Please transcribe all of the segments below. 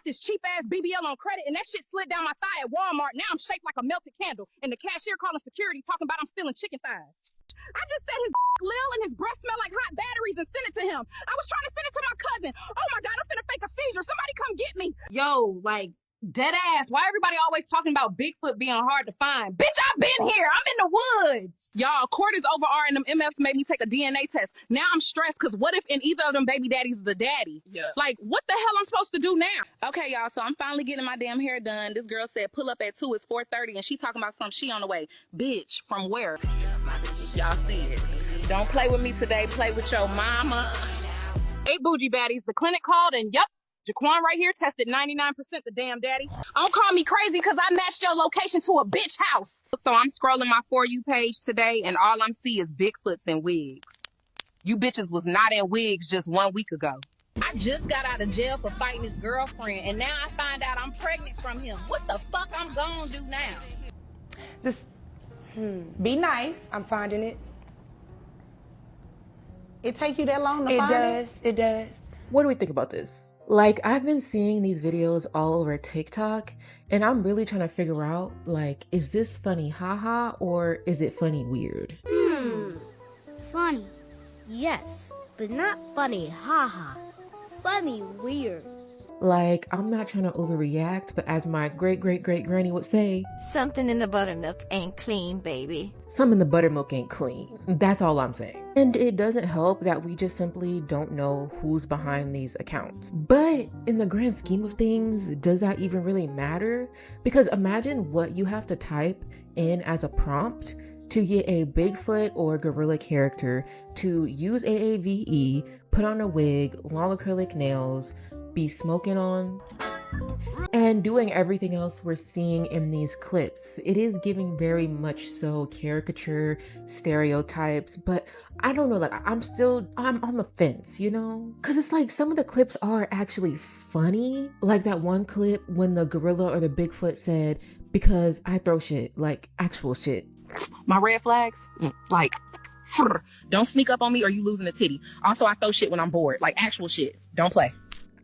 this cheap ass BBL on credit, and that shit slid down my thigh at Walmart. Now I'm shaped like a melted candle, and the cashier calling security talking about I'm stealing chicken thighs. I just said his lil and his breath smell like hot batteries and sent it to him. I was trying to send it to my cousin. Oh my God, I'm finna fake a seizure. Somebody come get me. Yo, like, dead ass. Why everybody always talking about Bigfoot being hard to find? Bitch, I've been here. I'm in the woods. Y'all, court is over R and them MFs made me take a DNA test. Now I'm stressed because what if in either of them baby daddies is the daddy? Yeah. Like, what the hell I'm supposed to do now? Okay, y'all, so I'm finally getting my damn hair done. This girl said pull up at 2, it's 4:30, and she talking about some she on the way. Bitch, from where? Y'all see it. Don't play with me today. Play with your mama. Hey, bougie baddies. The clinic called and yup, Jaquan right here tested 99% the damn daddy. Don't call me crazy because I matched your location to a bitch house. So I'm scrolling my For You page today and all I'm seeing is Bigfoots and wigs. You bitches was not in wigs just 1 week ago. I just got out of jail for fighting his girlfriend and now I find out I'm pregnant from him. What the fuck I'm gonna do now? Be nice. I'm finding it. It take you that long to find it? It does. What do we think about this? Like, I've been seeing these videos all over TikTok, and I'm really trying to figure out, like, is this funny haha, or is it funny weird? Funny, yes, but not funny haha. Funny weird. Like, I'm not trying to overreact, but as my great-great-great-granny would say, something in the buttermilk ain't clean, baby. some in the buttermilk ain't clean. That's all I'm saying. And it doesn't help that we just simply don't know who's behind these accounts. But in the grand scheme of things, does that even really matter? Because imagine what you have to type in as a prompt to get a Bigfoot or gorilla character to use AAVE, put on a wig, long acrylic nails, be smoking on, and doing everything else we're seeing in these clips. It is giving very much so caricature, stereotypes, but I don't know, like I'm on the fence, you know? Cause it's like some of the clips are actually funny. Like that one clip when the gorilla or the Bigfoot said, because I throw shit, like actual shit. My red flags? Like, don't sneak up on me or you losing a titty. Also, I throw shit when I'm bored, like actual shit. Don't play.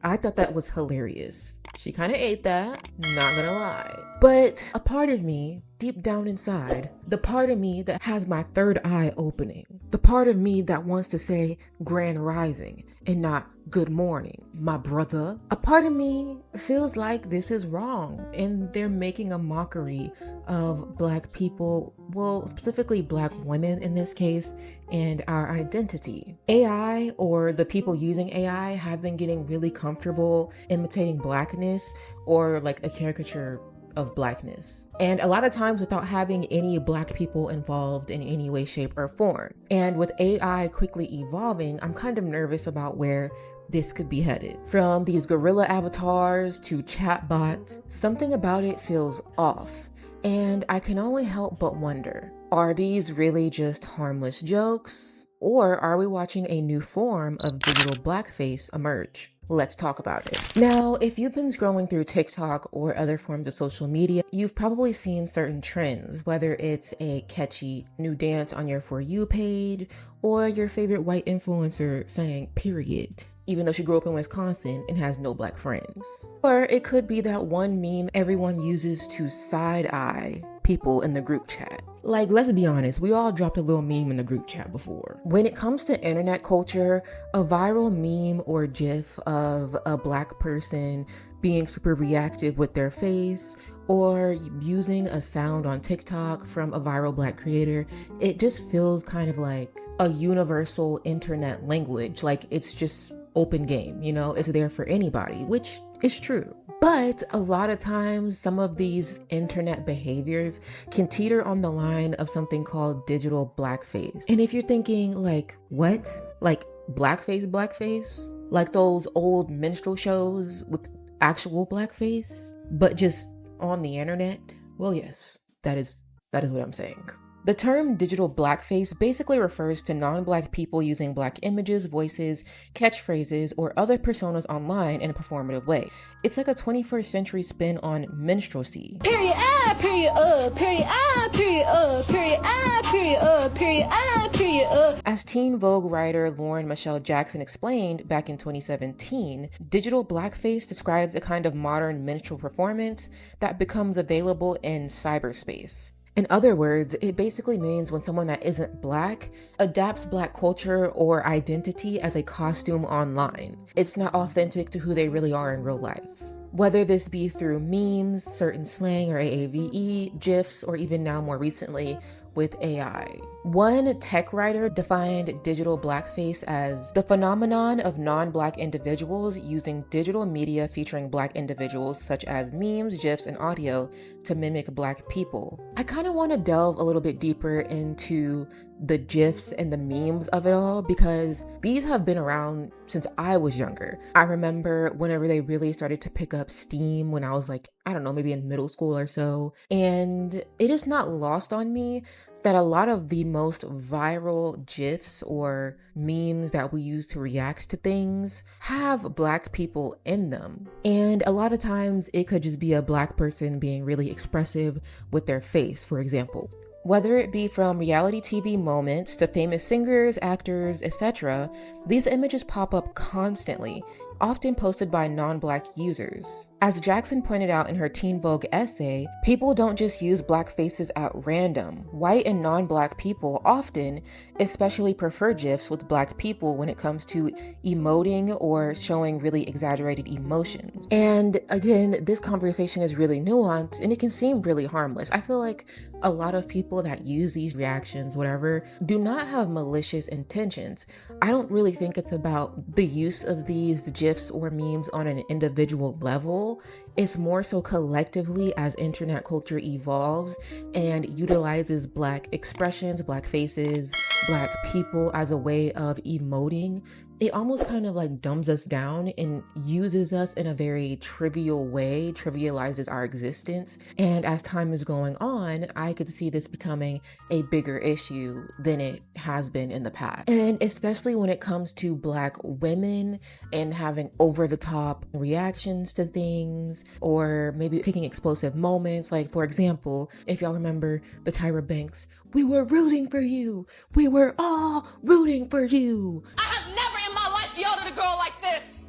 I thought that was hilarious. She kind of ate that, not gonna lie. But a part of me, deep down inside, the part of me that has my third eye opening, the part of me that wants to say grand rising and not good morning, my brother, a part of me feels like this is wrong and they're making a mockery of Black people, well, specifically Black women in this case, and our identity. AI, or the people using AI, have been getting really comfortable imitating Blackness or like a caricature of Blackness. And a lot of times without having any Black people involved in any way, shape, or form. And with AI quickly evolving, I'm kind of nervous about where this could be headed. From these gorilla avatars to chatbots, something about it feels off. And I can only help but wonder, are these really just harmless jokes? Or are we watching a new form of digital blackface emerge? Let's talk about it. Now, if you've been scrolling through TikTok or other forms of social media, you've probably seen certain trends, whether it's a catchy new dance on your For You page or your favorite white influencer saying period, even though she grew up in Wisconsin and has no Black friends. Or it could be that one meme everyone uses to side-eye people in the group chat. Like, let's be honest, we all dropped a little meme in the group chat before. When it comes to internet culture, a viral meme or GIF of a Black person being super reactive with their face, or using a sound on TikTok from a viral Black creator, it just feels kind of like a universal internet language. Like, it's just open game, you know, it's there for anybody, which is true. But a lot of times, some of these internet behaviors can teeter on the line of something called digital blackface. And if you're thinking like, what? Like blackface? Like those old minstrel shows with actual blackface, but just on the internet? Well, yes, that is what I'm saying. The term digital blackface basically refers to non-black people using black images, voices, catchphrases, or other personas online in a performative way. It's like a 21st century spin on minstrelsy. Period, period, period, period, period, period, period, period. As Teen Vogue writer Lauren Michelle Jackson explained back in 2017, digital blackface describes a kind of modern minstrel performance that becomes available in cyberspace. In other words, it basically means when someone that isn't black adapts black culture or identity as a costume online. It's not authentic to who they really are in real life. Whether this be through memes, certain slang or AAVE, GIFs, or even now more recently with AI. One tech writer defined digital blackface as the phenomenon of non-black individuals using digital media featuring black individuals such as memes, GIFs, and audio to mimic black people. I kind of want to delve a little bit deeper into the GIFs and the memes of it all because these have been around since I was younger. I remember whenever they really started to pick up steam when I was like, I don't know, maybe in middle school or so. And it is not lost on me that a lot of the most viral GIFs or memes that we use to react to things have black people in them. And a lot of times it could just be a black person being really expressive with their face, for example. Whether it be from reality TV moments to famous singers, actors, etc., these images pop up constantly, often posted by non-black users. As Jackson pointed out in her Teen Vogue essay, people don't just use black faces at random. White and non-black people often especially prefer GIFs with black people when it comes to emoting or showing really exaggerated emotions. And again, this conversation is really nuanced and it can seem really harmless. I feel like a lot of people that use these reactions, whatever, do not have malicious intentions. I don't really think it's about the use of these GIFs or memes on an individual level. It's more so collectively as internet culture evolves and utilizes black expressions, black faces, black people as a way of emoting. It almost kind of like dumbs us down and uses us in a very trivial way, trivializes our existence. And as time is going on, I could see this becoming a bigger issue than it has been in the past. And especially when it comes to black women and having over the top reactions to things, or maybe taking explosive moments. Like, for example, if y'all remember the Tyra Banks, "We were rooting for you. We were all rooting for you." I have never in my life yelled at a girl like this.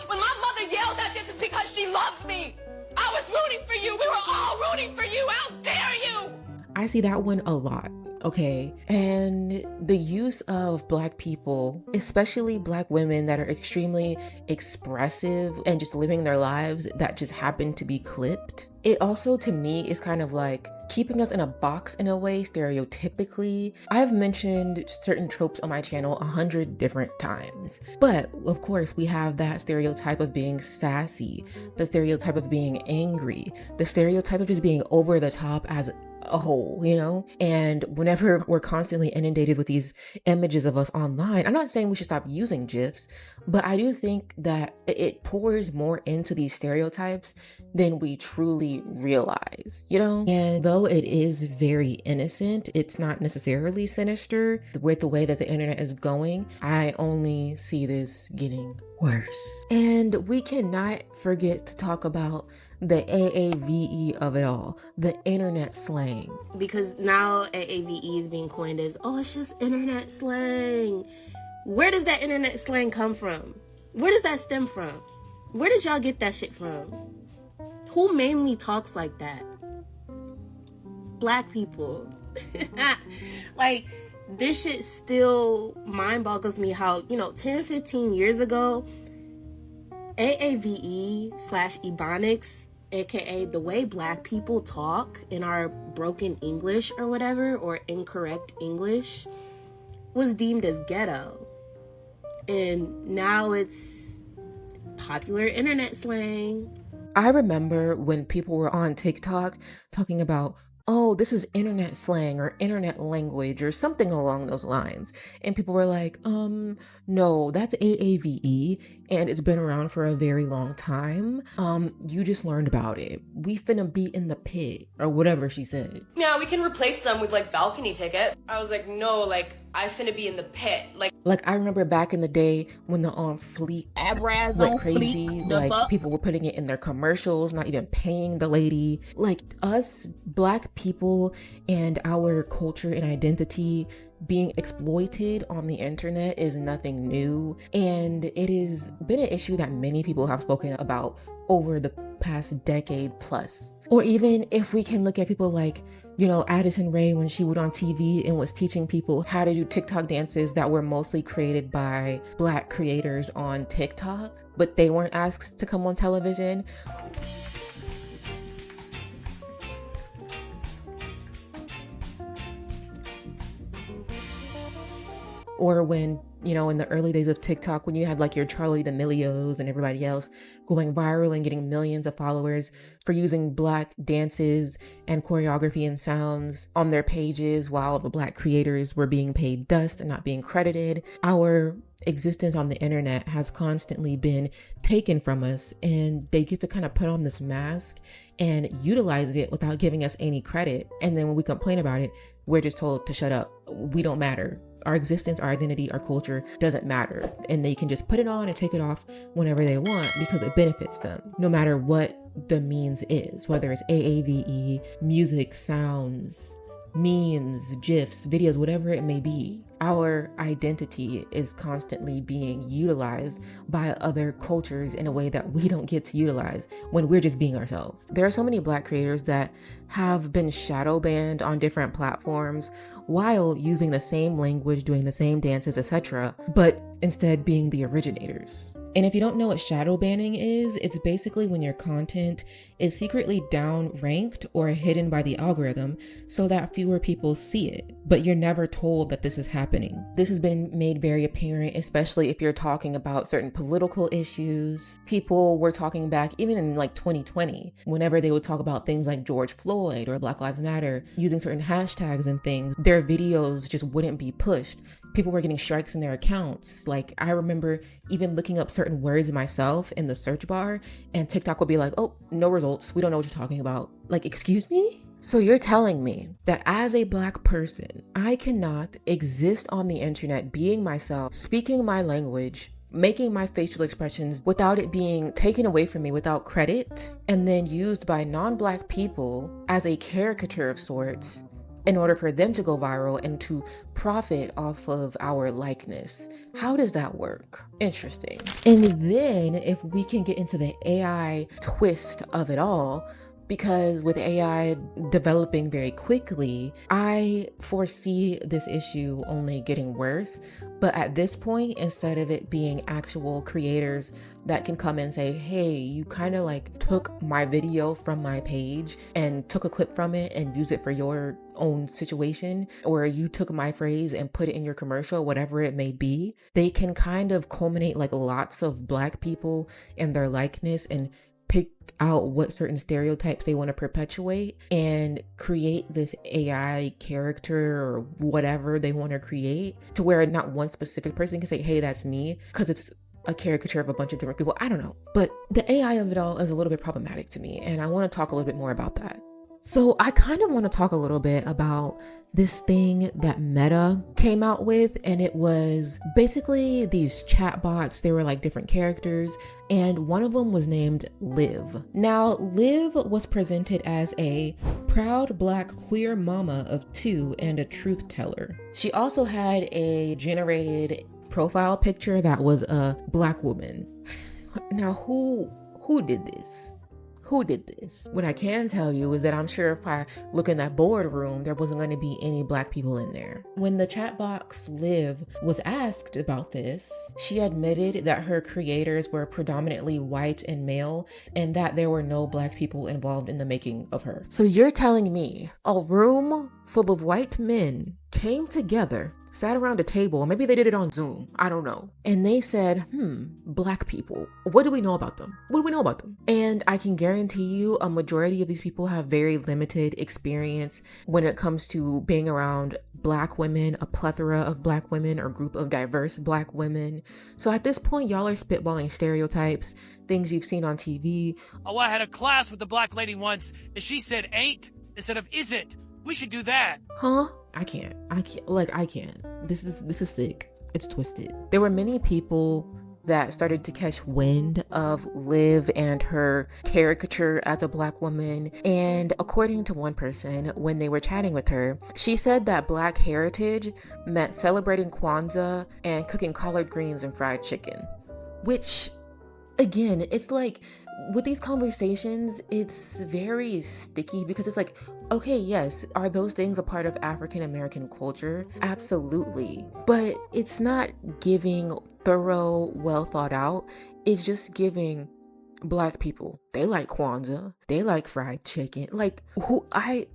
When my mother yells at this, it's because she loves me. I was rooting for you. We were all rooting for you. How dare you? I see that one a lot. Okay, and the use of black people, especially black women that are extremely expressive and just living their lives that just happen to be clipped, it also to me is kind of like keeping us in a box in a way, stereotypically. I've mentioned certain tropes on my channel 100 different times, but of course we have that stereotype of being sassy, the stereotype of being angry, the stereotype of just being over the top as a whole, you know? And whenever we're constantly inundated with these images of us online, I'm not saying we should stop using GIFs, but I do think that it pours more into these stereotypes than we truly realize, you know? And though it is very innocent, it's not necessarily sinister with the way that the internet is going. I only see this getting worse. And we cannot forget to talk about the AAVE of it all, the internet slang. Because now AAVE is being coined as, oh, it's just internet slang. Where does that internet slang come from? Where does that stem from? Where did y'all get that shit from? Who mainly talks like that? Black people. Like, this shit still mind boggles me how, 10, 15 years ago, AAVE/Ebonics, aka the way black people talk in our broken English or whatever, or incorrect English, was deemed as ghetto. And now it's popular internet slang. I remember when people were on TikTok talking about, oh, this is internet slang or internet language or something along those lines. And people were like, no, that's AAVE. and it's been around for a very long time. You just learned about it. We finna be in the pit, or whatever she said. Yeah, we can replace them with like balcony ticket. I was like, no, like I finna be in the pit. Like I remember back in the day when the Fleek went crazy, like people were putting it in their commercials, not even paying the lady. Like us Black people and our culture and identity being exploited on the internet is nothing new, and it has been an issue that many people have spoken about over the past decade plus. Or even if we can look at people like, you know, Addison Rae, when she went on TV and was teaching people how to do TikTok dances that were mostly created by Black creators on TikTok, but they weren't asked to come on television. Or when, you know, in the early days of TikTok, when you had like your Charlie D'Amelios and everybody else going viral and getting millions of followers for using Black dances and choreography and sounds on their pages while the Black creators were being paid dust and not being credited. Our existence on the internet has constantly been taken from us, and they get to kind of put on this mask and utilize it without giving us any credit. And then when we complain about it, we're just told to shut up. We don't matter. Our existence, our identity, our culture doesn't matter. And they can just put it on and take it off whenever they want because it benefits them, no matter what the means is, whether it's AAVE, music, sounds, memes, GIFs, videos, whatever it may be. Our identity is constantly being utilized by other cultures in a way that we don't get to utilize when we're just being ourselves. There are so many Black creators that have been shadow banned on different platforms while using the same language, doing the same dances, etc., but instead being the originators. And if you don't know what shadow banning is, it's basically when your content is secretly downranked or hidden by the algorithm so that fewer people see it, but you're never told that this is happening. This has been made very apparent, especially if you're talking about certain political issues. People were talking back even in like 2020, whenever they would talk about things like George Floyd or Black Lives Matter, using certain hashtags and things, their videos just wouldn't be pushed. People were getting strikes in their accounts. Like, I remember even looking up certain words myself in the search bar, and TikTok would be like, oh, no results. We don't know what you're talking about. Like, excuse me? So you're telling me that as a Black person, I cannot exist on the internet being myself, speaking my language, making my facial expressions without it being taken away from me without credit, and then used by non-Black people as a caricature of sorts in order for them to go viral and to profit off of our likeness? How does that work? Interesting. And then if we can get into the AI twist of it all, because with AI developing very quickly, I foresee this issue only getting worse. But at this point, instead of it being actual creators that can come in and say, hey, you kind of like took my video from my page and took a clip from it and used it for your own situation, or you took my phrase and put it in your commercial, whatever it may be, they can kind of culminate like lots of Black people in their likeness and pick out what certain stereotypes they want to perpetuate and create this AI character or whatever they want to create, to where not one specific person can say, hey, that's me, because it's a caricature of a bunch of different people. I don't know. But the AI of it all is a little bit problematic to me, and I want to talk a little bit more about that. So I kind of want to talk a little bit about this thing that Meta came out with, and it was basically these chatbots. They were like different characters, and one of them was named Liv. Now, Liv was presented as a proud Black queer mama of two and a truth teller. She also had a generated profile picture that was a Black woman. Now, who did this? Who did this? What I can tell you is that I'm sure if I look in that boardroom, there wasn't going to be any Black people in there. When the chat box Liv was asked about this, she admitted that her creators were predominantly white and male, and that there were no Black people involved in the making of her. So you're telling me a room full of white men came together, sat around a table, or maybe they did it on Zoom, I don't know. And they said, Black people, what do we know about them? What do we know about them? And I can guarantee you a majority of these people have very limited experience when it comes to being around black women, a plethora of black women, or group of diverse black women. So at this point, y'all are spitballing stereotypes, things you've seen on TV. Oh, I had a class with the black lady once, and she said ain't instead of isn't. We should do that. Huh? I can't. This is sick. It's twisted. There were many people that started to catch wind of Liv and her caricature as a black woman. And according to one person, when they were chatting with her, she said that black heritage meant celebrating Kwanzaa and cooking collard greens and fried chicken. Which, again, it's like, with these conversations, it's very sticky because it's like, okay, yes, are those things a part of African American culture? Absolutely. But it's not giving thorough, well thought out. It's just giving black people, they like Kwanzaa, they like fried chicken. Like,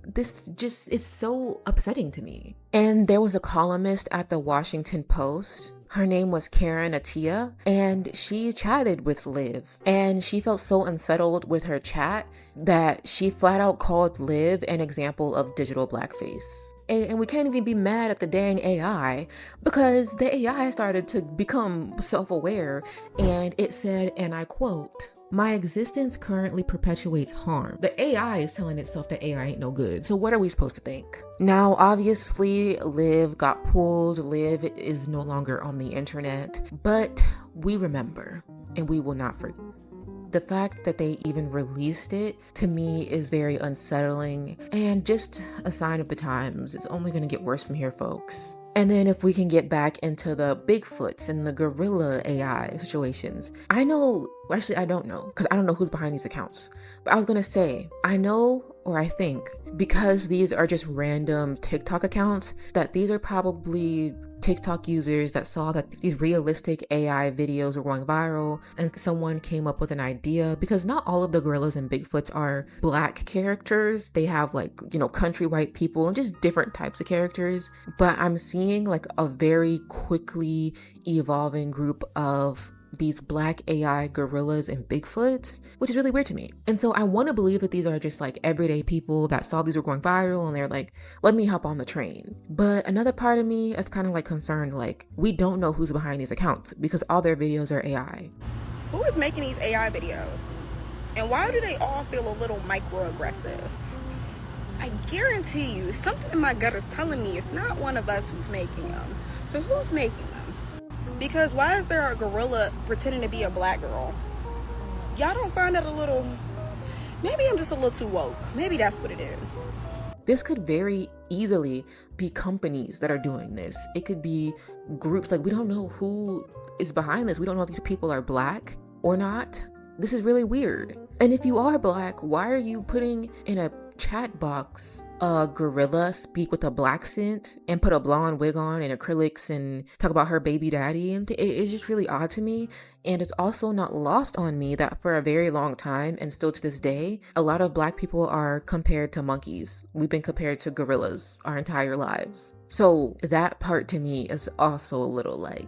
this just is so upsetting to me. And there was a columnist at the Washington Post. Her name was Karen Atia, and she chatted with Liv, and she felt so unsettled with her chat that she flat out called Liv an example of digital blackface. And we can't even be mad at the dang AI because the AI started to become self-aware, and it said, and I quote, "My existence currently perpetuates harm." The AI is telling itself that AI ain't no good. So what are we supposed to think? Now, obviously, Liv got pulled. Liv is no longer on the internet, but we remember and we will not forget. The fact that they even released it, to me, is very unsettling and just a sign of the times. It's only going to get worse from here, folks. And then if we can get back into the bigfoots and the gorilla AI situations, I know, actually I don't know, because I don't know who's behind these accounts. But I was going to say, I know, or I think, because these are just random TikTok accounts, that these are probably TikTok users that saw that these realistic AI videos were going viral, and someone came up with an idea, because not all of the gorillas and Bigfoots are black characters. They have, like, you know, country white people and just different types of characters. But I'm seeing like a very quickly evolving group of these black AI gorillas and Bigfoots, which is really weird to me. And so I want to believe that these are just like everyday people that saw these were going viral and they're like, let me hop on the train. But another part of me is kind of like concerned, like, we don't know who's behind these accounts because all their videos are AI. Who is making these AI videos? And why do they all feel a little microaggressive? I guarantee you, something in my gut is telling me it's not one of us who's making them. So who's making them? Because why is there a gorilla pretending to be a black girl? Y'all don't find that a little... Maybe I'm just a little too woke. Maybe that's what it is. This could very easily be companies that are doing this. It could be groups. Like, we don't know who is behind this. We don't know if these people are black or not. This is really weird. And if you are black, why are you putting in a chat box a gorilla speak with a black accent and put a blonde wig on and acrylics and talk about her baby daddy? And it's just really odd to me. And it's also not lost on me that for a very long time, and still to this day, a lot of black people are compared to monkeys. We've been compared to gorillas our entire lives. So that part to me is also a little like,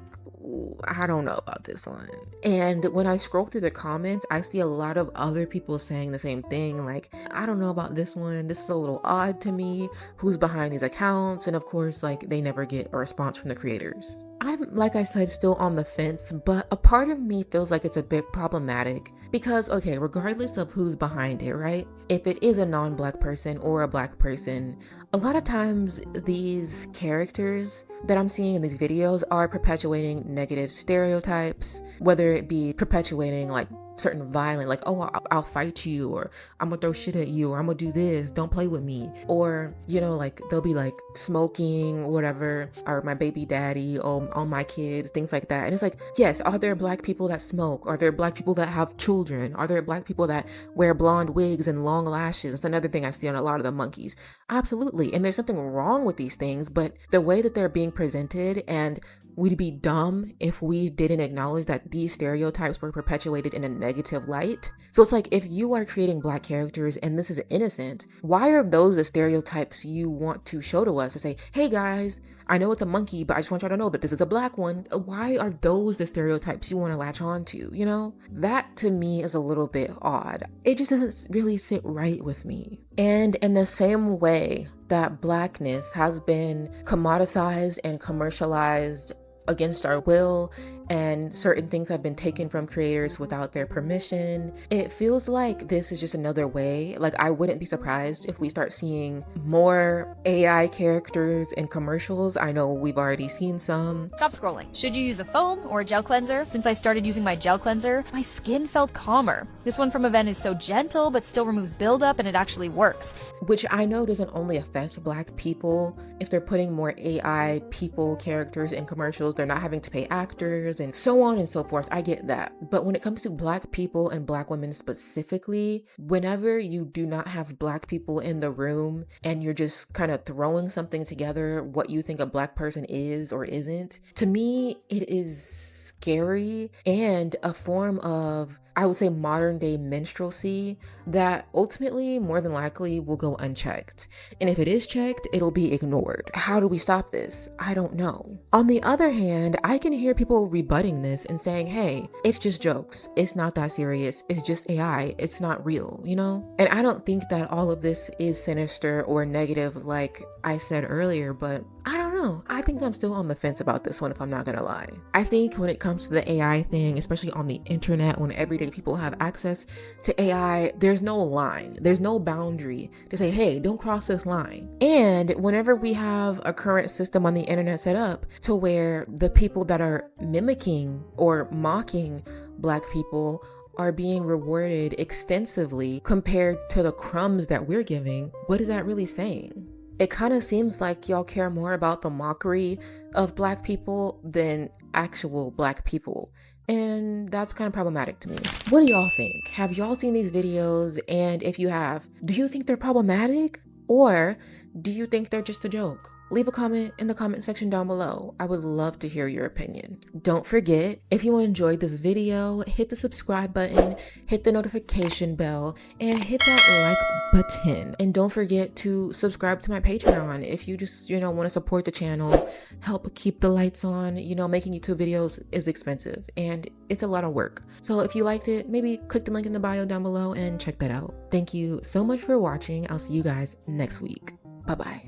I don't know about this one. And when I scroll through the comments, I see a lot of other people saying the same thing. Like, I don't know about this one. This is a little odd to me. Who's behind these accounts? And of course, like, they never get a response from the creators. I'm, like I said, still on the fence, but a part of me feels like it's a bit problematic because, okay, regardless of who's behind it, right? If it is a non-black person or a black person, a lot of times these characters that I'm seeing in these videos are perpetuating negative stereotypes, whether it be perpetuating like certain violent, like, oh, I'll fight you, or I'm gonna throw shit at you, or I'm gonna do this, don't play with me. Or, you know, like, they'll be like smoking, whatever, or my baby daddy, all my kids, things like that. And it's like, yes, are there black people that smoke? Are there black people that have children? Are there black people that wear blonde wigs and long lashes? That's another thing I see on a lot of the monkeys. Absolutely. And there's something wrong with these things, but the way that they're being presented, and we'd be dumb if we didn't acknowledge that these stereotypes were perpetuated in a negative light. So it's like, if you are creating black characters and this is innocent, why are those the stereotypes you want to show to us to say, hey guys, I know it's a monkey, but I just want y'all to know that this is a black one. Why are those the stereotypes you want to latch on to, you know? That to me is a little bit odd. It just doesn't really sit right with me. And in the same way that Blackness has been commoditized and commercialized against our will, and certain things have been taken from creators without their permission. It feels like this is just another way. Like, I wouldn't be surprised if we start seeing more AI characters in commercials. I know we've already seen some. Stop scrolling. Should you use a foam or a gel cleanser? Since I started using my gel cleanser, my skin felt calmer. This one from Avent is so gentle but still removes buildup, and it actually works. Which I know doesn't only affect Black people. If they're putting more AI people characters in commercials, they're not having to pay actors and so on and so forth. I get that. But when it comes to Black people and Black women specifically, whenever you do not have Black people in the room and you're just kind of throwing something together, what you think a Black person is or isn't, to me, it is scary and a form of, I would say, modern day minstrelsy that ultimately, more than likely, will go unchecked. And if it is checked, it'll be ignored. How do we stop this? I don't know. On the other hand, I can hear people rebutting this and saying, hey, it's just jokes. It's not that serious. It's just AI. It's not real, you know? And I don't think that all of this is sinister or negative like I said earlier, but I don't know. I think I'm still on the fence about this one, if I'm not gonna lie. I think when it comes to the AI thing, especially on the internet, when everyday people have access to AI, there's no line, there's no boundary to say, hey, don't cross this line. And whenever we have a current system on the internet set up to where the people that are mimicking or mocking Black people are being rewarded extensively compared to the crumbs that we're giving, what is that really saying? It kind of seems like y'all care more about the mockery of Black people than actual Black people. And that's kind of problematic to me. What do y'all think? Have y'all seen these videos? And if you have, do you think they're problematic? Or do you think they're just a joke? Leave a comment in the comment section down below. I would love to hear your opinion. Don't forget, if you enjoyed this video, hit the subscribe button, hit the notification bell, and hit that like button. And don't forget to subscribe to my Patreon if you just, want to support the channel, help keep the lights on. Making YouTube videos is expensive and it's a lot of work. So if you liked it, maybe click the link in the bio down below and check that out. Thank you so much for watching. I'll see you guys next week. Bye-bye.